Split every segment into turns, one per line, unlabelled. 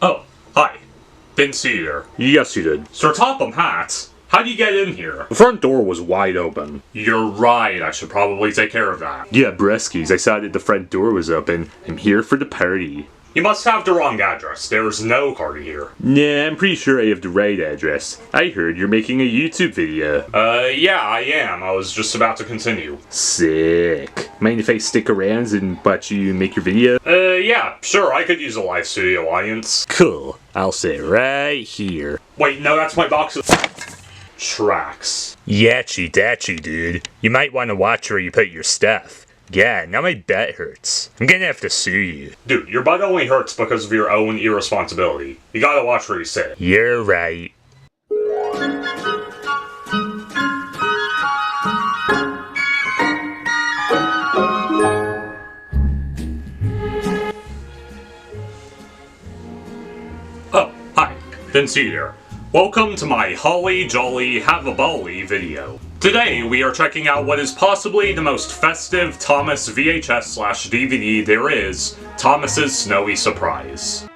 Oh, hi. Didn't see you there.
Yes, you did.
Sir Topham Hatt, how'd you get in here?
The front door was wide open.
You're right, I should probably take care of that.
Yeah, Breskies, I saw that the front door was open. I'm here for the party.
You must have the wrong address. There's no party here.
Nah, I'm pretty sure I have the right address. I heard you're making a YouTube video.
Yeah, I am. I was just about to continue.
Sick. Mind if I stick around and watch you make your video?
Yeah, sure, I could use a live studio audience.
Cool. I'll sit right here.
Wait, no, that's my box of tracks.
Yatchy datchy, dude. You might want to watch where you put your stuff. Yeah, now my butt hurts. I'm gonna have to sue you.
Dude, your butt only hurts because of your own irresponsibility. You gotta watch where you sit.
You're right.
Oh, hi. Didn't see you there. Welcome to my Holly Jolly Have a Bally video. Today we are checking out what is possibly the most festive Thomas VHS/DVD there is, Thomas's Snowy Surprise.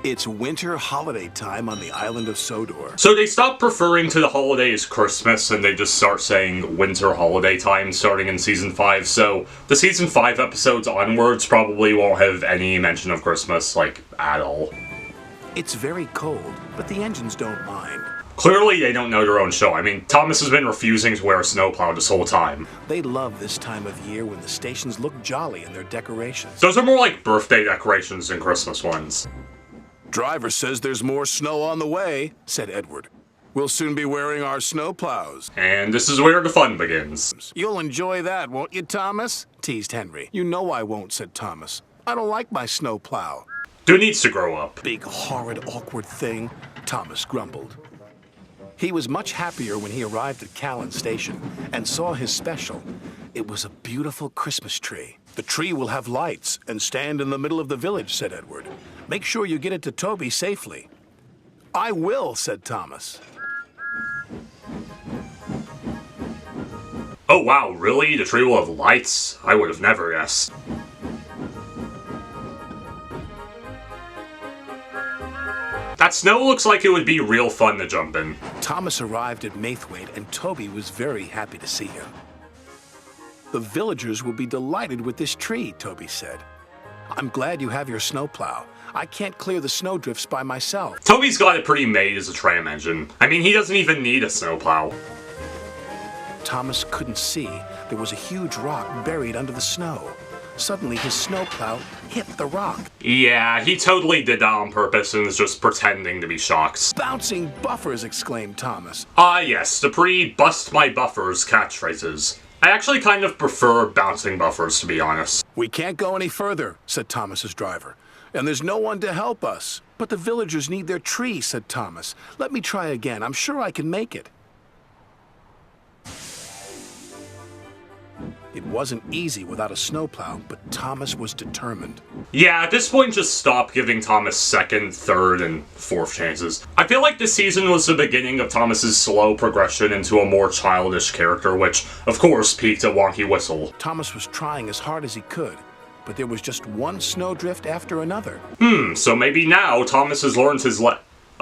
It's winter holiday time on the island of Sodor.
So they stopped referring to the holiday as Christmas and they just start saying winter holiday time starting in season 5, so the season 5 episodes onwards probably won't have any mention of Christmas, like, at all.
It's very cold, but the engines don't mind.
Clearly they don't know their own show. I mean, Thomas has been refusing to wear a snowplow this whole time.
They love this time of year when the stations look jolly in their decorations.
Those are more like birthday decorations than Christmas ones.
Driver says there's more snow on the way, said Edward. We'll soon be wearing our snowplows.
And this is where the fun begins.
You'll enjoy that, won't you, Thomas? Teased Henry. You know I won't, said Thomas. I don't like my snowplow.
Dude needs to grow up.
Big, horrid, awkward thing, Thomas grumbled. He was much happier when he arrived at Callan Station and saw his special. It was a beautiful Christmas tree. The tree will have lights and stand in the middle of the village, said Edward. Make sure you get it to Toby safely. I will, said Thomas.
Oh wow, really? The tree will have lights? I would have never guessed. That snow looks like it would be real fun to jump in.
Thomas arrived at Maithwaite and Toby was very happy to see him. The villagers will be delighted with this tree, Toby said. I'm glad you have your snowplow. I can't clear the snowdrifts by myself.
Toby's got it pretty made as a tram engine. I mean, he doesn't even need a snowplow.
Thomas couldn't see there was a huge rock buried under the snow. Suddenly, his snowplow hit the rock.
Yeah, he totally did that on purpose and is just pretending to be shocked.
Bouncing buffers, exclaimed Thomas.
Ah yes, the pre-bust my buffers catchphrases. I actually kind of prefer bouncing buffers, to be honest.
We can't go any further, said Thomas's driver. And there's no one to help us. But the villagers need their tree, said Thomas. Let me try again. I'm sure I can make it. It wasn't easy without a snowplow, but Thomas was determined.
Yeah, at this point just stop giving Thomas second, third, and fourth chances. I feel like this season was the beginning of Thomas's slow progression into a more childish character, which, of course, peaked at Wonky Whistle.
Thomas was trying as hard as he could, but there was just one snowdrift after another.
So maybe now Thomas has learned his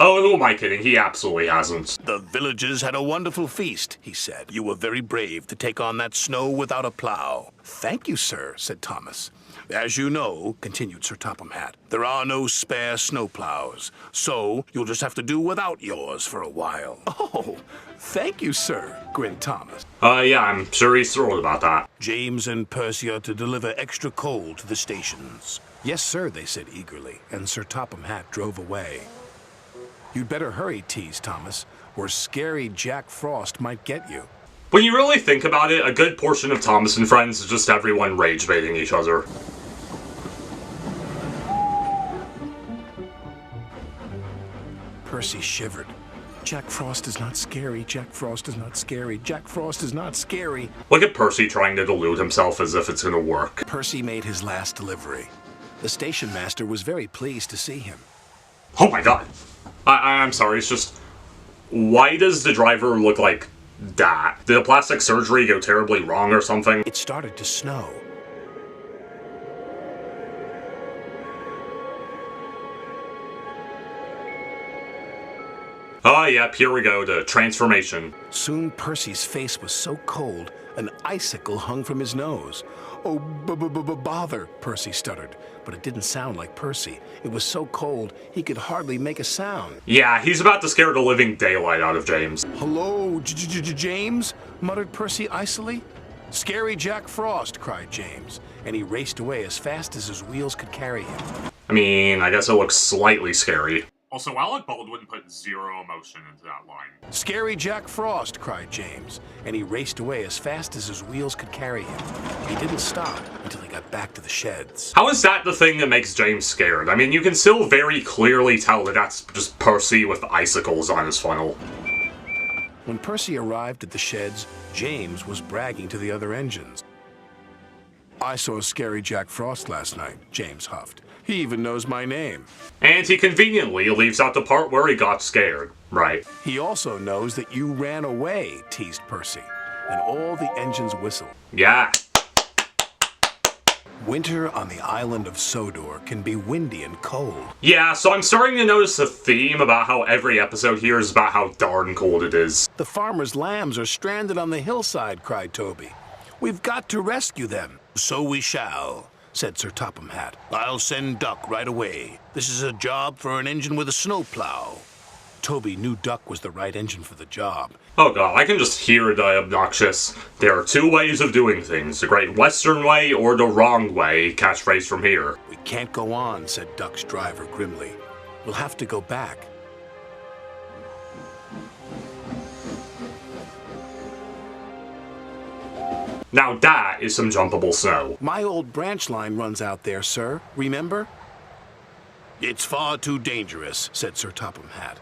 Oh, who am I kidding? He absolutely hasn't.
The villagers had a wonderful feast, he said. You were very brave to take on that snow without a plow. Thank you, sir, said Thomas. As you know, continued Sir Topham Hatt, there are no spare snowplows, so you'll just have to do without yours for a while. Oh, thank you, sir, grinned Thomas.
Yeah, I'm sure he's thrilled about that.
James and Percy are to deliver extra coal to the stations. Yes, sir, they said eagerly, and Sir Topham Hatt drove away. You'd better hurry, teased Thomas, or scary Jack Frost might get you.
When you really think about it, a good portion of Thomas and Friends is just everyone rage-baiting each other.
Percy shivered. Jack Frost is not scary, Jack Frost is not scary, Jack Frost is not scary.
Look at Percy trying to delude himself as if it's gonna work.
Percy made his last delivery. The station master was very pleased to see him.
Oh my god. I'm sorry, it's just... Why does the driver look like that? Did a plastic surgery go terribly wrong or something?
It started to snow.
Oh, yep, here we go, the transformation.
Soon Percy's face was so cold, an icicle hung from his nose. Oh, bother, Percy stuttered, but it didn't sound like Percy. It was so cold, he could hardly make a sound.
Yeah, he's about to scare the living daylight out of James.
Hello, James? Muttered Percy icily. Scary Jack Frost, cried James, and he raced away as fast as his wheels could carry him.
I mean, I guess it looks slightly scary. Also, Alec Baldwin put zero emotion into that line.
Scary Jack Frost, cried James, and he raced away as fast as his wheels could carry him. He didn't stop until he got back to the sheds.
How is that the thing that makes James scared? I mean, you can still very clearly tell that that's just Percy with icicles on his funnel.
When Percy arrived at the sheds, James was bragging to the other engines. I saw Scary Jack Frost last night, James huffed. He even knows my name.
And he conveniently leaves out the part where he got scared, right?
He also knows that you ran away, teased Percy, and all the engines whistled.
Yeah.
Winter on the island of Sodor can be windy and cold.
Yeah, so I'm starting to notice a theme about how every episode here is about how darn cold it is.
The farmer's lambs are stranded on the hillside, cried Toby. We've got to rescue them. So we shall, said Sir Topham Hatt. I'll send Duck right away. This is a job for an engine with a snowplow. Toby knew Duck was the right engine for the job.
Oh god, I can just hear the obnoxious, there are two ways of doing things, the Great Western Way or the wrong way catchphrase from here.
We can't go on, said Duck's driver grimly. We'll have to go back.
Now that is some jumpable snow.
My old branch line runs out there, sir. Remember? It's far too dangerous, said Sir Topham Hatt.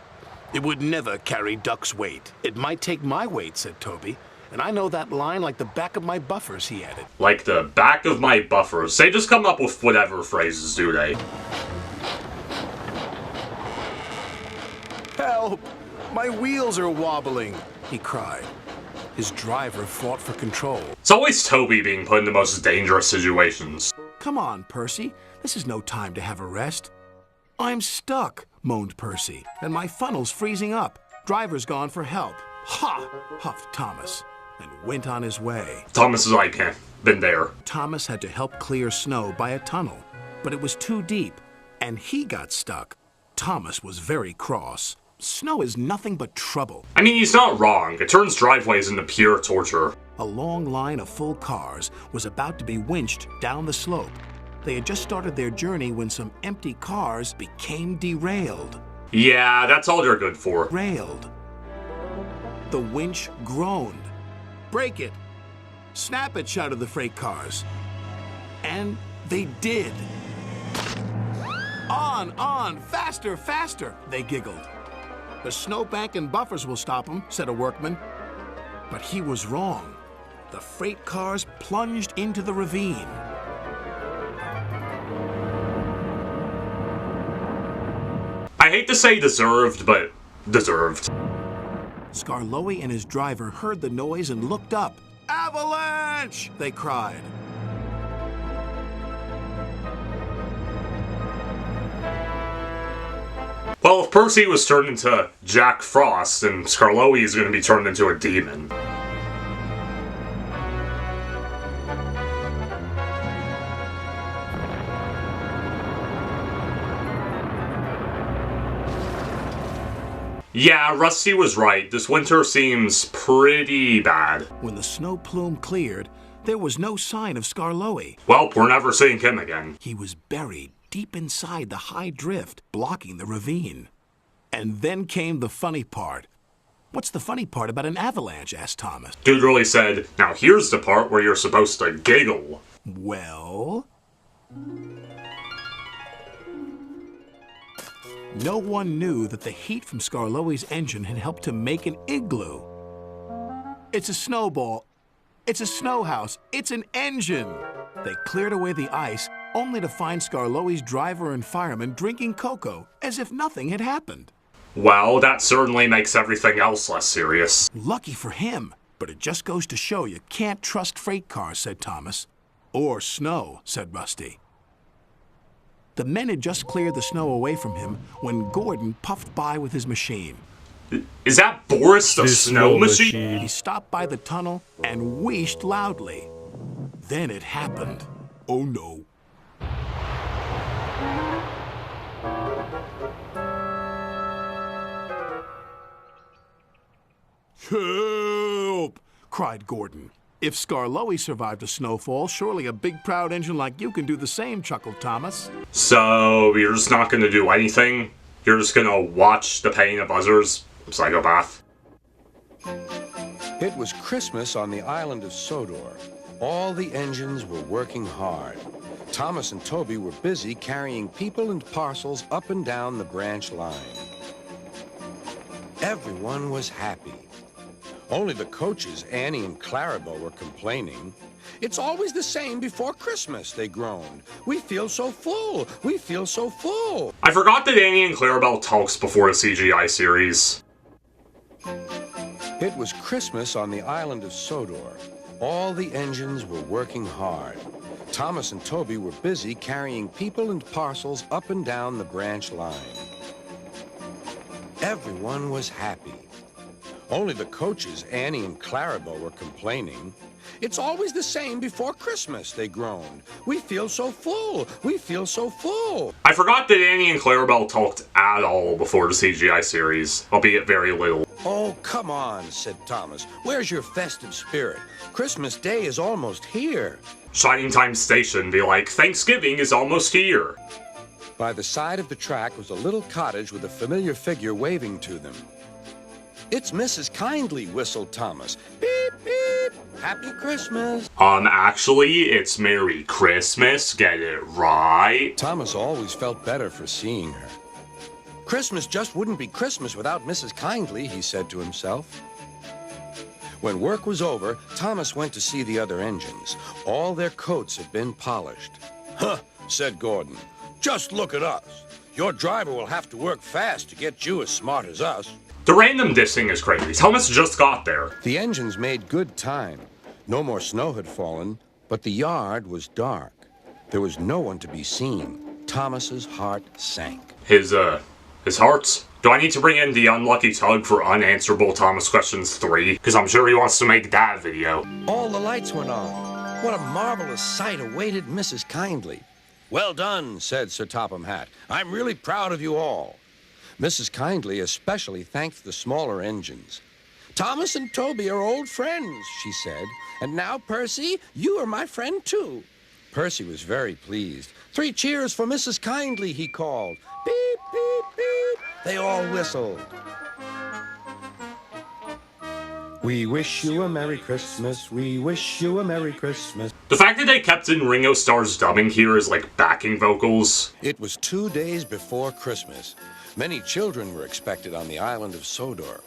It would never carry Duck's weight. It might take my weight, said Toby. And I know that line like the back of my buffers, he added.
Like the back of my buffers. They just come up with whatever phrases, do they?
Help! My wheels are wobbling, he cried. His driver fought for control.
It's always Toby being put in the most dangerous situations.
Come on, Percy. This is no time to have a rest. I'm stuck, moaned Percy, and my funnel's freezing up. Driver's gone for help. Ha! Huffed Thomas, and went on his way.
Thomas is like, been there.
Thomas had to help clear snow by a tunnel, but it was too deep, and he got stuck. Thomas was very cross. Snow is nothing but trouble.
I mean, he's not wrong. It turns driveways into pure torture.
A long line of full cars was about to be winched down the slope. They had just started their journey when some empty cars became derailed.
Yeah, that's all they're good for.
Railed. The winch groaned. Break it! Snap it, shouted the freight cars. And they did. On, faster, faster, they giggled. The snowbank and buffers will stop them, said a workman. But he was wrong. The freight cars plunged into the ravine.
I hate to say deserved, but deserved.
Skarloey and his driver heard the noise and looked up. Avalanche! They cried.
Well, if Percy was turned into Jack Frost, then Skarloey is going to be turned into a demon. Yeah, Rusty was right. This winter seems pretty bad.
When the snow plume cleared, there was no sign of Skarloey.
Well, we're never seeing him again.
He was buried deep inside the high drift, blocking the ravine. And then came the funny part. What's the funny part about an avalanche? Asked Thomas.
Dude really said, now here's the part where you're supposed to giggle.
Well... No one knew that the heat from Skarloey's engine had helped to make an igloo. It's a snowball. It's a snow house. It's an engine. They cleared away the ice, only to find Skarloey's driver and fireman drinking cocoa as if nothing had happened.
Well, that certainly makes everything else less serious.
Lucky for him. But it just goes to show you can't trust freight cars, said Thomas. Or snow, said Rusty. The men had just cleared the snow away from him when Gordon puffed by with his machine.
Is that Boris the snow machine?
He stopped by the tunnel and wheezed loudly. Then it happened. Oh no. Help! Cried Gordon. If Skarloey survived a snowfall, surely a big proud engine like you can do the same, chuckled Thomas.
So, you're just not gonna do anything? You're just gonna watch the pain of buzzers? Psychopath.
It was Christmas on the island of Sodor. All the engines were working hard. Thomas and Toby were busy carrying people and parcels up and down the branch line. Everyone was happy. Only the coaches, Annie and Clarabelle, were complaining. It's always the same before Christmas, they groaned. We feel so full. We feel so full.
I forgot that Annie and Clarabelle talks before the CGI series.
It was Christmas on the island of Sodor. All the engines were working hard. Thomas and Toby were busy carrying people and parcels up and down the branch line. Everyone was happy. Only the coaches, Annie and Clarabelle, were complaining. It's always the same before Christmas, they groaned. We feel so full. We feel so full.
I forgot that Annie and Clarabelle talked at all before the CGI series, albeit very little.
Oh, come on, said Thomas. Where's your festive spirit? Christmas Day is almost here.
Shining Time Station be like, Thanksgiving is almost here.
By the side of the track was a little cottage with a familiar figure waving to them. It's Mrs. Kindly, whistled Thomas. Beep, beep. Happy Christmas.
Actually, it's Merry Christmas, get it right?
Thomas always felt better for seeing her. Christmas just wouldn't be Christmas without Mrs. Kindly, he said to himself. When work was over, Thomas went to see the other engines. All their coats had been polished. Huh, said Gordon. Just look at us. Your driver will have to work fast to get you as smart as us.
The random dissing is crazy. Thomas just got there.
The engines made good time. No more snow had fallen, but the yard was dark. There was no one to be seen. Thomas's heart sank.
His hearts? Do I need to bring in the Unlucky Tug for Unanswerable Thomas Questions 3? Because I'm sure he wants to make that video.
All the lights went on. What a marvelous sight awaited Mrs. Kindly. Well done, said Sir Topham Hatt. I'm really proud of you all. Mrs. Kindly especially thanked the smaller engines. Thomas and Toby are old friends, she said. And now, Percy, you are my friend too. Percy was very pleased. 3 cheers for Mrs. Kindly, he called. Beep, beep, beep. They all whistled. We wish you a Merry Christmas. We wish you a Merry Christmas.
The fact that they kept in Ringo Starr's dubbing here as like backing vocals.
It was 2 days before Christmas. Many children were expected on the island of Sodor.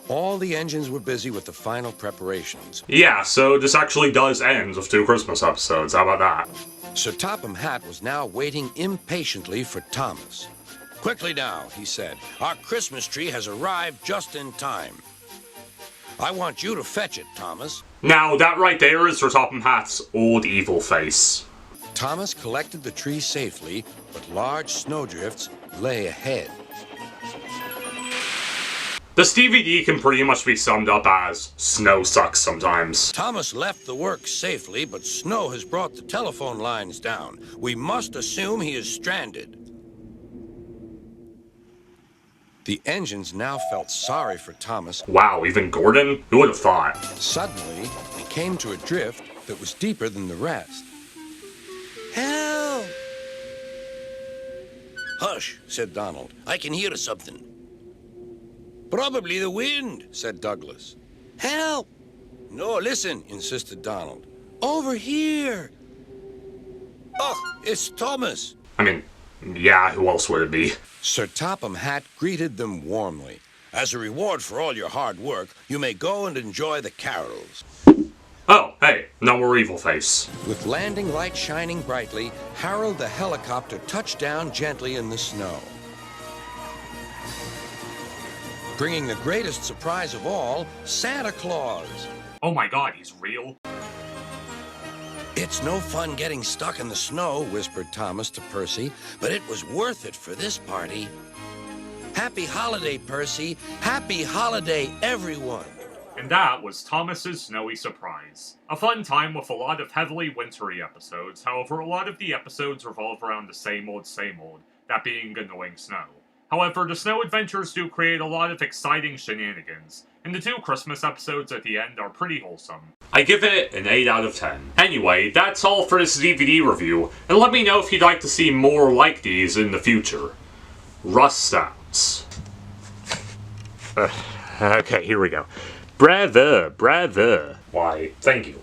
All the engines were busy with the final preparations.
Yeah, so this actually does end with 2 Christmas episodes. How about that?
Sir Topham Hatt was now waiting impatiently for Thomas. Quickly now, he said. Our Christmas tree has arrived just in time. I want you to fetch it, Thomas.
Now, that right there is Sir Topham Hatt's old evil face.
Thomas collected the tree safely, but large snowdrifts lay ahead.
This DVD can pretty much be summed up as snow sucks sometimes.
Thomas left the work safely, but snow has brought the telephone lines down. We must assume he is stranded. The engines now felt sorry for Thomas.
Wow, even Gordon? Who would have thought?
Suddenly, they came to a drift that was deeper than the rest. Help! Hush, said Donald. I can hear something. Probably the wind, said Douglas. Help! No, listen, insisted Donald. Over here! Oh, it's Thomas.
I mean, yeah, who else would it be?
Sir Topham Hatt greeted them warmly. As a reward for all your hard work, you may go and enjoy the carols.
Oh, hey, no more evil face.
With landing lights shining brightly, Harold the helicopter touched down gently in the snow. Bringing the greatest surprise of all, Santa Claus.
Oh my god, he's real?
It's no fun getting stuck in the snow, whispered Thomas to Percy, but it was worth it for this party. Happy holiday, Percy. Happy holiday, everyone.
And that was Thomas's Snowy Surprise. A fun time with a lot of heavily wintry episodes, however a lot of the episodes revolve around the same old, that being annoying snow. However, the snow adventures do create a lot of exciting shenanigans, and the 2 Christmas episodes at the end are pretty wholesome. I give it an 8 out of 10. Anyway, that's all for this DVD review, and let me know if you'd like to see more like these in the future. Rust outs.
Okay, here we go. Bravo, bravo.
Why, thank you.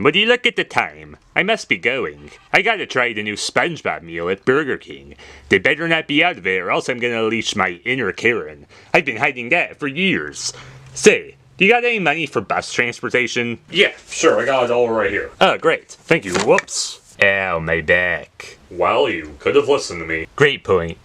Would you look at the time? I must be going. I gotta try the new SpongeBob meal at Burger King. They better not be out of it or else I'm gonna unleash my inner Karen. I've been hiding that for years. Say, do you got any money for bus transportation?
Yeah, sure, I got it all right here.
Oh, great. Thank you. Whoops. Ow, my back.
Well, you could have listened to me.
Great point.